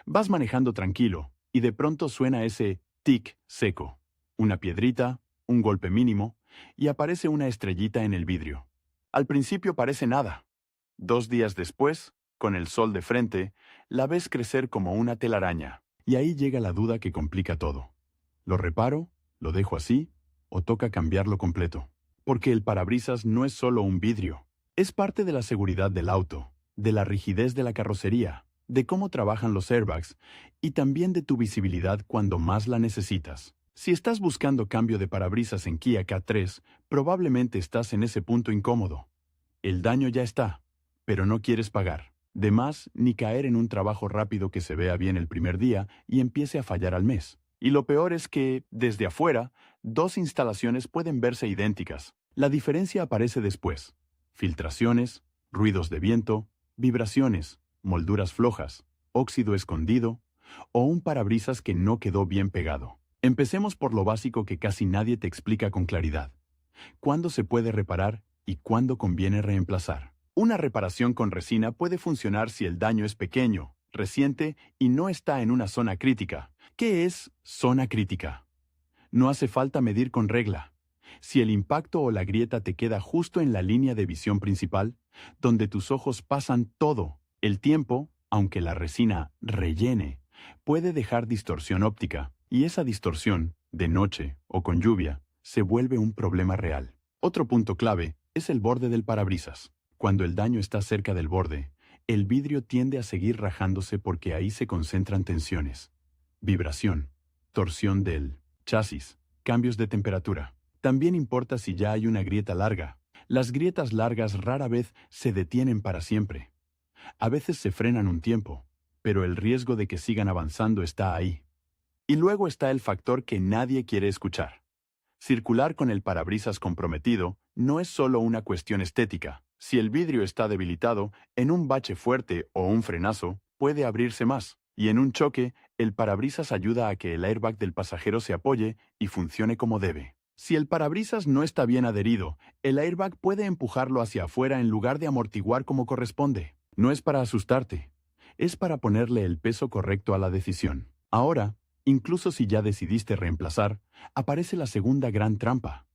Vas manejando tranquilo, y de pronto suena ese tic seco. Una piedrita, un golpe mínimo, y aparece una estrellita en el vidrio. Al principio parece nada. 2 días después, con el sol de frente, la ves crecer como una telaraña. Y ahí llega la duda que complica todo. ¿Lo reparo? ¿Lo dejo así? ¿O toca cambiarlo completo? Porque el parabrisas no es solo un vidrio. Es parte de la seguridad del auto, de la rigidez de la carrocería, de cómo trabajan los airbags y también de tu visibilidad cuando más la necesitas. Si estás buscando cambio de parabrisas en Kia K3, probablemente estás en ese punto incómodo. El daño ya está, pero no quieres pagar de más ni caer en un trabajo rápido que se vea bien el primer día y empiece a fallar al mes. Y lo peor es que, desde afuera, dos instalaciones pueden verse idénticas. La diferencia aparece después. Filtraciones, ruidos de viento, vibraciones, molduras flojas, óxido escondido o un parabrisas que no quedó bien pegado. Empecemos por lo básico que casi nadie te explica con claridad. ¿Cuándo se puede reparar y cuándo conviene reemplazar? Una reparación con resina puede funcionar si el daño es pequeño, reciente y no está en una zona crítica. ¿Qué es zona crítica? No hace falta medir con regla. Si el impacto o la grieta te queda justo en la línea de visión principal, donde tus ojos pasan todo el tiempo, aunque la resina rellene, puede dejar distorsión óptica, y esa distorsión, de noche o con lluvia, se vuelve un problema real. Otro punto clave es el borde del parabrisas. Cuando el daño está cerca del borde, el vidrio tiende a seguir rajándose porque ahí se concentran tensiones. Vibración, torsión del chasis, cambios de temperatura. También importa si ya hay una grieta larga. Las grietas largas rara vez se detienen para siempre. A veces se frenan un tiempo, pero el riesgo de que sigan avanzando está ahí. Y luego está el factor que nadie quiere escuchar. Circular con el parabrisas comprometido no es solo una cuestión estética. Si el vidrio está debilitado, en un bache fuerte o un frenazo, puede abrirse más. Y en un choque, el parabrisas ayuda a que el airbag del pasajero se apoye y funcione como debe. Si el parabrisas no está bien adherido, el airbag puede empujarlo hacia afuera en lugar de amortiguar como corresponde. No es para asustarte, es para ponerle el peso correcto a la decisión. Ahora, incluso si ya decidiste reemplazar, aparece la segunda gran trampa.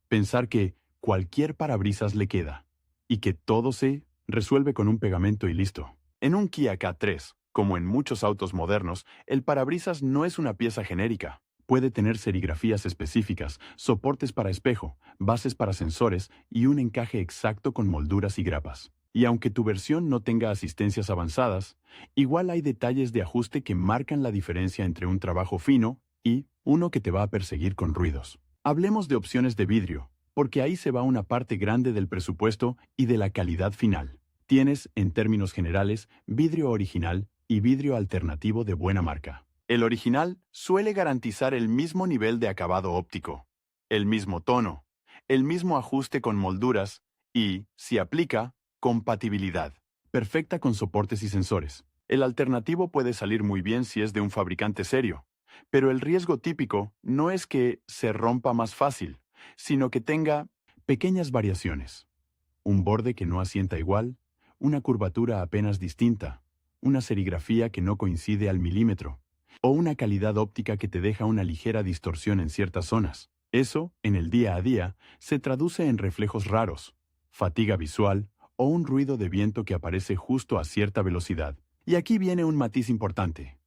Pensar que cualquier parabrisas le queda y que todo se resuelve con un pegamento y listo. En un Kia K3, como en muchos autos modernos, el parabrisas no es una pieza genérica. Puede tener serigrafías específicas, soportes para espejo, bases para sensores y un encaje exacto con molduras y grapas. Y aunque tu versión no tenga asistencias avanzadas, igual hay detalles de ajuste que marcan la diferencia entre un trabajo fino y uno que te va a perseguir con ruidos. Hablemos de opciones de vidrio, porque ahí se va una parte grande del presupuesto y de la calidad final. Tienes, en términos generales, vidrio original y vidrio alternativo de buena marca. El original suele garantizar el mismo nivel de acabado óptico, el mismo tono, el mismo ajuste con molduras y, si aplica, compatibilidad perfecta con soportes y sensores. El alternativo puede salir muy bien si es de un fabricante serio, pero el riesgo típico no es que se rompa más fácil, sino que tenga pequeñas variaciones. Un borde que no asienta igual, una curvatura apenas distinta, una serigrafía que no coincide al milímetro, o una calidad óptica que te deja una ligera distorsión en ciertas zonas. Eso, en el día a día, se traduce en reflejos raros, fatiga visual o un ruido de viento que aparece justo a cierta velocidad. Y aquí viene un matiz importante.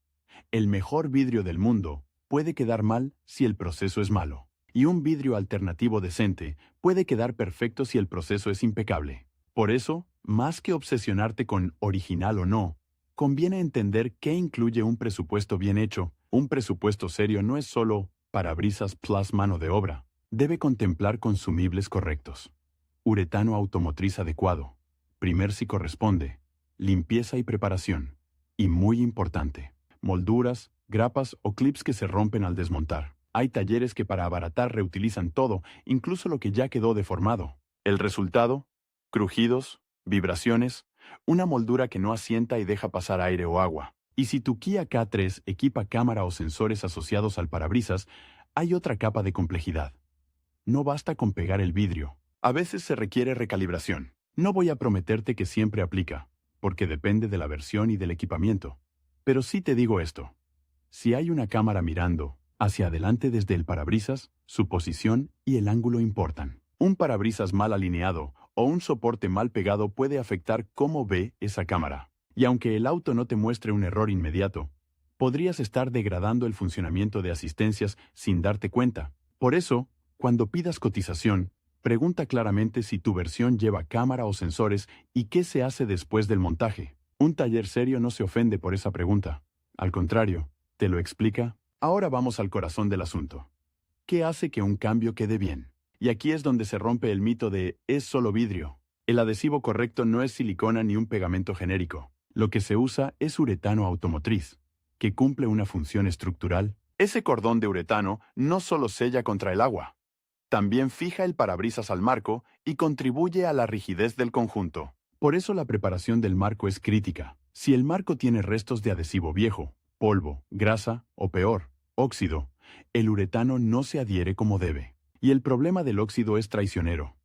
El mejor vidrio del mundo puede quedar mal si el proceso es malo. Y un vidrio alternativo decente puede quedar perfecto si el proceso es impecable. Por eso, más que obsesionarte con original o no, conviene entender qué incluye un presupuesto bien hecho. Un presupuesto serio no es solo parabrisas plus mano de obra. Debe contemplar consumibles correctos. Uretano automotriz adecuado. Primer si corresponde. Limpieza y preparación. Y muy importante, molduras, grapas o clips que se rompen al desmontar. Hay talleres que para abaratar reutilizan todo, incluso lo que ya quedó deformado. El resultado, crujidos, vibraciones, una moldura que no asienta y deja pasar aire o agua. Y si tu Kia K3 equipa cámara o sensores asociados al parabrisas, hay otra capa de complejidad. No basta con pegar el vidrio. A veces se requiere recalibración. No voy a prometerte que siempre aplica, porque depende de la versión y del equipamiento. Pero sí te digo esto. Si hay una cámara mirando hacia adelante desde el parabrisas, su posición y el ángulo importan. Un parabrisas mal alineado o un soporte mal pegado puede afectar cómo ve esa cámara. Y aunque el auto no te muestre un error inmediato, podrías estar degradando el funcionamiento de asistencias sin darte cuenta. Por eso, cuando pidas cotización, pregunta claramente si tu versión lleva cámara o sensores y qué se hace después del montaje. Un taller serio no se ofende por esa pregunta. Al contrario, te lo explica. Ahora vamos al corazón del asunto. ¿Qué hace que un cambio quede bien? Y aquí es donde se rompe el mito de «es solo vidrio». El adhesivo correcto no es silicona ni un pegamento genérico. Lo que se usa es uretano automotriz, que cumple una función estructural. Ese cordón de uretano no solo sella contra el agua, también fija el parabrisas al marco y contribuye a la rigidez del conjunto. Por eso la preparación del marco es crítica. Si el marco tiene restos de adhesivo viejo, polvo, grasa o peor, óxido, el uretano no se adhiere como debe. Y el problema del óxido es traicionero.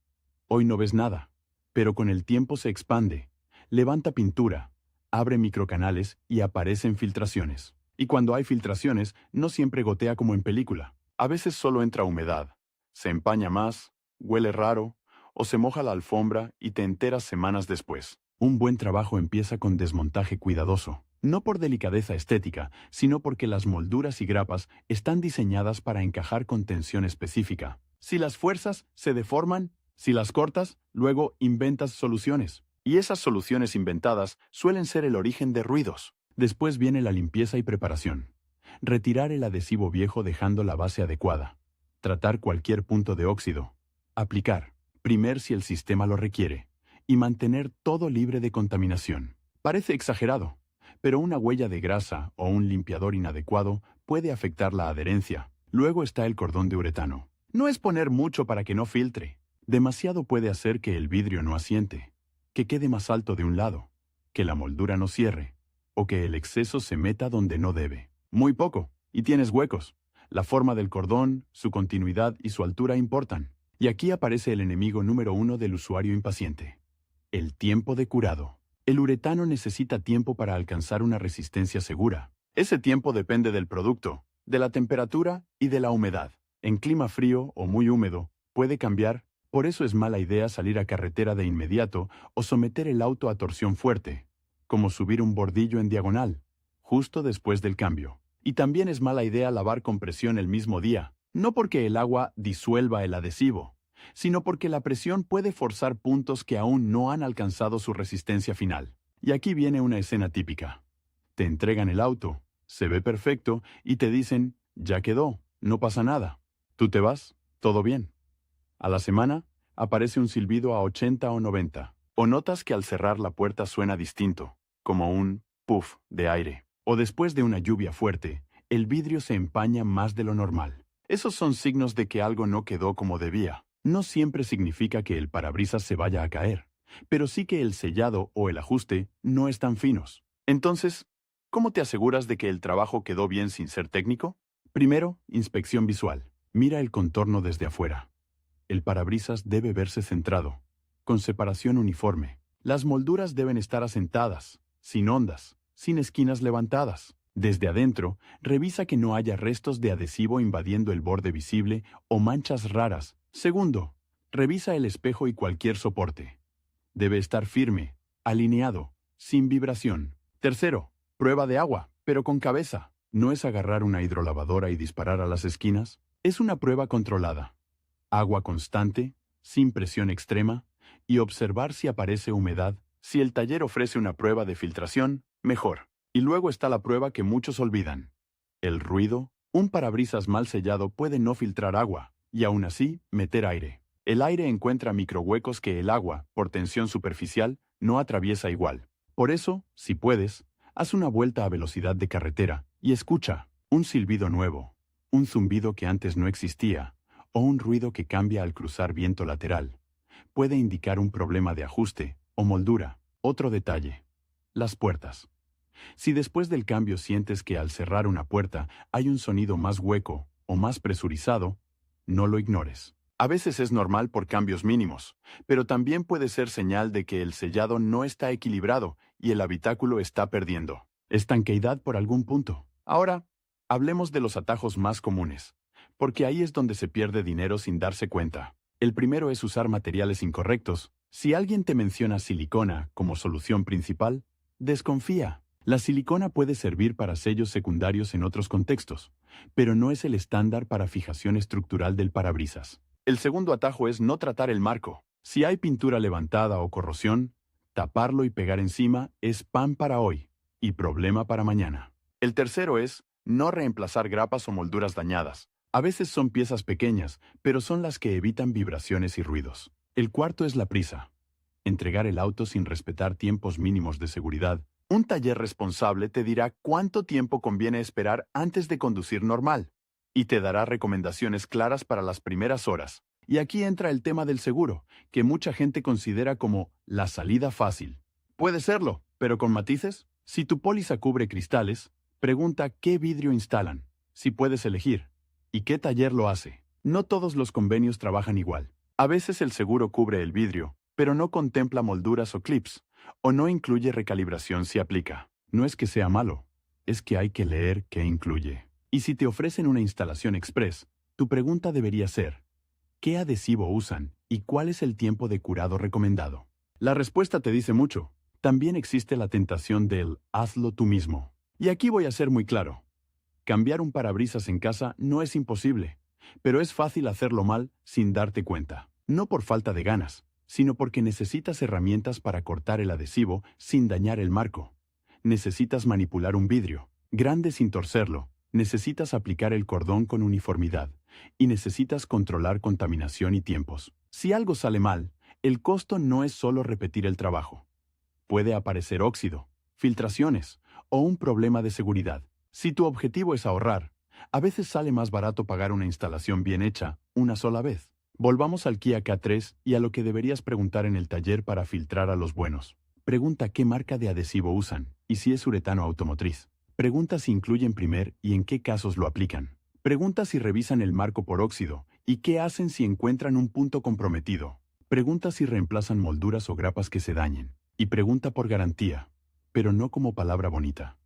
Hoy no ves nada, pero con el tiempo se expande, levanta pintura, abre microcanales y aparecen filtraciones. Y cuando hay filtraciones, no siempre gotea como en película. A veces solo entra humedad, se empaña más, huele raro, o se moja la alfombra y te enteras semanas después. Un buen trabajo empieza con desmontaje cuidadoso. No por delicadeza estética, sino porque las molduras y grapas están diseñadas para encajar con tensión específica. Si las fuerzas se deforman, si las cortas, luego inventas soluciones. Y esas soluciones inventadas suelen ser el origen de ruidos. Después viene la limpieza y preparación. Retirar el adhesivo viejo dejando la base adecuada. Tratar cualquier punto de óxido. Aplicar, primer si el sistema lo requiere. Y mantener todo libre de contaminación. Parece exagerado, pero una huella de grasa o un limpiador inadecuado puede afectar la adherencia. Luego está el cordón de uretano. No es poner mucho para que no filtre. Demasiado puede hacer que el vidrio no asiente, que quede más alto de un lado, que la moldura no cierre, o que el exceso se meta donde no debe. Muy poco, y tienes huecos. La forma del cordón, su continuidad y su altura importan. Y aquí aparece el enemigo número 1 del usuario impaciente. El tiempo de curado. El uretano necesita tiempo para alcanzar una resistencia segura. Ese tiempo depende del producto, de la temperatura y de la humedad. En clima frío o muy húmedo, puede cambiar. Por eso es mala idea salir a carretera de inmediato o someter el auto a torsión fuerte, como subir un bordillo en diagonal, justo después del cambio. Y también es mala idea lavar con presión el mismo día, no porque el agua disuelva el adhesivo, sino porque la presión puede forzar puntos que aún no han alcanzado su resistencia final. Y aquí viene una escena típica. Te entregan el auto, se ve perfecto y te dicen, ya quedó, no pasa nada. Tú te vas, todo bien. A la semana, aparece un silbido a 80 o 90. O notas que al cerrar la puerta suena distinto, como un puff de aire. O después de una lluvia fuerte, el vidrio se empaña más de lo normal. Esos son signos de que algo no quedó como debía. No siempre significa que el parabrisas se vaya a caer, pero sí que el sellado o el ajuste no están finos. Entonces, ¿cómo te aseguras de que el trabajo quedó bien sin ser técnico? Primero, inspección visual. Mira el contorno desde afuera. El parabrisas debe verse centrado, con separación uniforme. Las molduras deben estar asentadas, sin ondas, sin esquinas levantadas. Desde adentro, revisa que no haya restos de adhesivo invadiendo el borde visible o manchas raras. Segundo, revisa el espejo y cualquier soporte. Debe estar firme, alineado, sin vibración. Tercero, prueba de agua, pero con cabeza. No es agarrar una hidrolavadora y disparar a las esquinas. Es una prueba controlada. Agua constante, sin presión extrema, y observar si aparece humedad. Si el taller ofrece una prueba de filtración, mejor. Y luego está la prueba que muchos olvidan. El ruido. Un parabrisas mal sellado puede no filtrar agua, y aún así, meter aire. El aire encuentra microhuecos que el agua, por tensión superficial, no atraviesa igual. Por eso, si puedes, haz una vuelta a velocidad de carretera y escucha un silbido nuevo, un zumbido que antes no existía, o un ruido que cambia al cruzar viento lateral. Puede indicar un problema de ajuste o moldura. Otro detalle. Las puertas. Si después del cambio sientes que al cerrar una puerta hay un sonido más hueco o más presurizado, no lo ignores. A veces es normal por cambios mínimos, pero también puede ser señal de que el sellado no está equilibrado y el habitáculo está perdiendo. estanqueidad por algún punto. Ahora, hablemos de los atajos más comunes, porque ahí es donde se pierde dinero sin darse cuenta. El primero es usar materiales incorrectos. Si alguien te menciona silicona como solución principal, desconfía. La silicona puede servir para sellos secundarios en otros contextos, pero no es el estándar para fijación estructural del parabrisas. El segundo atajo es no tratar el marco. Si hay pintura levantada o corrosión, taparlo y pegar encima es pan para hoy y problema para mañana. El tercero es no reemplazar grapas o molduras dañadas. A veces son piezas pequeñas, pero son las que evitan vibraciones y ruidos. El cuarto es la prisa. Entregar el auto sin respetar tiempos mínimos de seguridad. Un taller responsable te dirá cuánto tiempo conviene esperar antes de conducir normal y te dará recomendaciones claras para las primeras horas. Y aquí entra el tema del seguro, que mucha gente considera como la salida fácil. Puede serlo, pero con matices. Si tu póliza cubre cristales, pregunta qué vidrio instalan, si puedes elegir, y qué taller lo hace. No todos los convenios trabajan igual. A veces el seguro cubre el vidrio, pero no contempla molduras o clips, o no incluye recalibración si aplica. No es que sea malo, es que hay que leer qué incluye. Y si te ofrecen una instalación express, tu pregunta debería ser, ¿qué adhesivo usan y cuál es el tiempo de curado recomendado? La respuesta te dice mucho. También existe la tentación del hazlo tú mismo. Y aquí voy a ser muy claro. Cambiar un parabrisas en casa no es imposible, pero es fácil hacerlo mal sin darte cuenta. No por falta de ganas, sino porque necesitas herramientas para cortar el adhesivo sin dañar el marco. Necesitas manipular un vidrio, grande sin torcerlo. Necesitas aplicar el cordón con uniformidad. Y necesitas controlar contaminación y tiempos. Si algo sale mal, el costo no es solo repetir el trabajo. Puede aparecer óxido, filtraciones o un problema de seguridad. Si tu objetivo es ahorrar, a veces sale más barato pagar una instalación bien hecha una sola vez. Volvamos al Kia K3 y a lo que deberías preguntar en el taller para filtrar a los buenos. Pregunta qué marca de adhesivo usan y si es uretano automotriz. Pregunta si incluyen primer y en qué casos lo aplican. Pregunta si revisan el marco por óxido y qué hacen si encuentran un punto comprometido. Pregunta si reemplazan molduras o grapas que se dañen. Y pregunta por garantía, pero no como palabra bonita.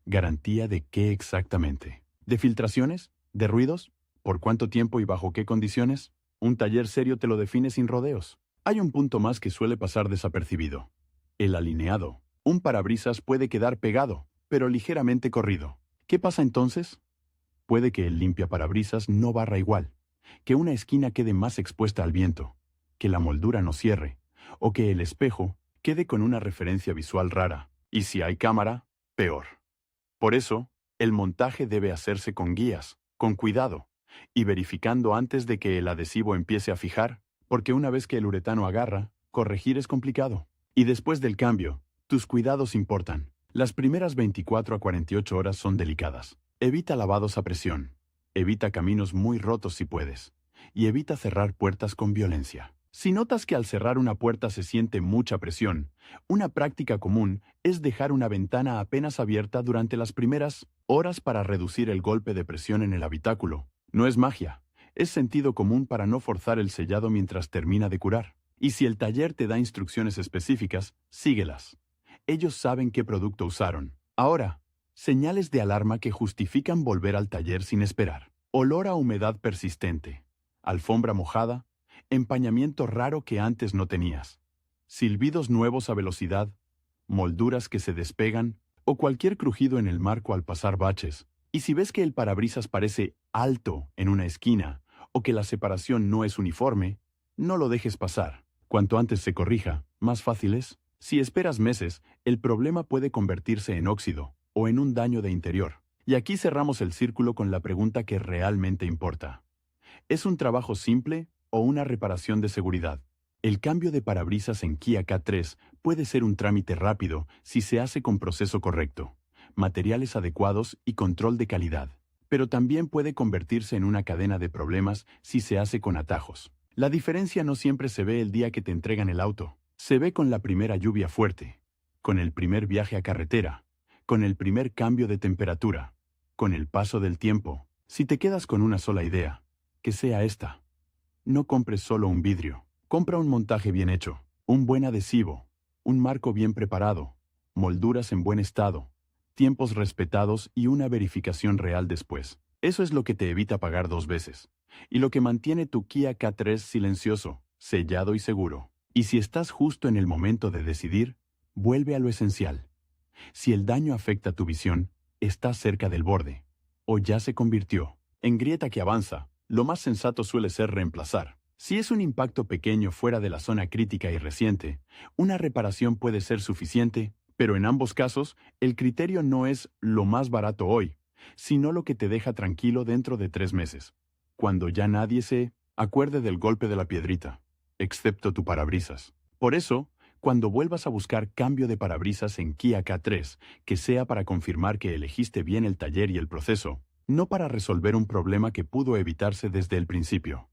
¿Garantía de qué exactamente? ¿De filtraciones? ¿De ruidos? ¿Por cuánto tiempo y bajo qué condiciones? Un taller serio te lo define sin rodeos. Hay un punto más que suele pasar desapercibido. El alineado. Un parabrisas puede quedar pegado, pero ligeramente corrido. ¿Qué pasa entonces? Puede que el limpiaparabrisas no barra igual, que una esquina quede más expuesta al viento, que la moldura no cierre, o que el espejo quede con una referencia visual rara, y si hay cámara, peor. Por eso, el montaje debe hacerse con guías, con cuidado, y verificando antes de que el adhesivo empiece a fijar, porque una vez que el uretano agarra, corregir es complicado. Y después del cambio, tus cuidados importan. Las primeras 24 a 48 horas son delicadas. Evita lavados a presión, evita caminos muy rotos si puedes, y evita cerrar puertas con violencia. Si notas que al cerrar una puerta se siente mucha presión, una práctica común es dejar una ventana apenas abierta durante las primeras horas para reducir el golpe de presión en el habitáculo. No es magia, es sentido común para no forzar el sellado mientras termina de curar. Y si el taller te da instrucciones específicas, síguelas. Ellos saben qué producto usaron. Ahora, señales de alarma que justifican volver al taller sin esperar. Olor a humedad persistente, alfombra mojada, empañamiento raro que antes no tenías, silbidos nuevos a velocidad, molduras que se despegan o cualquier crujido en el marco al pasar baches. Y si ves que el parabrisas parece alto en una esquina o que la separación no es uniforme, no lo dejes pasar. Cuanto antes se corrija, más fácil es. Si esperas meses, el problema puede convertirse en óxido o en un daño de interior. Y aquí cerramos el círculo con la pregunta que realmente importa. ¿Es un trabajo simple o una reparación de seguridad? El cambio de parabrisas en Kia K3 puede ser un trámite rápido si se hace con proceso correcto, materiales adecuados y control de calidad. Pero también puede convertirse en una cadena de problemas si se hace con atajos. La diferencia no siempre se ve el día que te entregan el auto. Se ve con la primera lluvia fuerte, con el primer viaje a carretera, con el primer cambio de temperatura, con el paso del tiempo. Si te quedas con una sola idea, que sea esta. No compres solo un vidrio. Compra un montaje bien hecho, un buen adhesivo, un marco bien preparado, molduras en buen estado, tiempos respetados y una verificación real después. Eso es lo que te evita pagar 2 veces. Y lo que mantiene tu Kia K3 silencioso, sellado y seguro. Y si estás justo en el momento de decidir, vuelve a lo esencial. Si el daño afecta tu visión, estás cerca del borde. O ya se convirtió en grieta que avanza. Lo más sensato suele ser reemplazar. Si es un impacto pequeño fuera de la zona crítica y reciente, una reparación puede ser suficiente, pero en ambos casos, el criterio no es lo más barato hoy, sino lo que te deja tranquilo dentro de 3 meses. Cuando ya nadie se acuerde del golpe de la piedrita, excepto tu parabrisas. Por eso, cuando vuelvas a buscar cambio de parabrisas en Kia K3, que sea para confirmar que elegiste bien el taller y el proceso, no para resolver un problema que pudo evitarse desde el principio.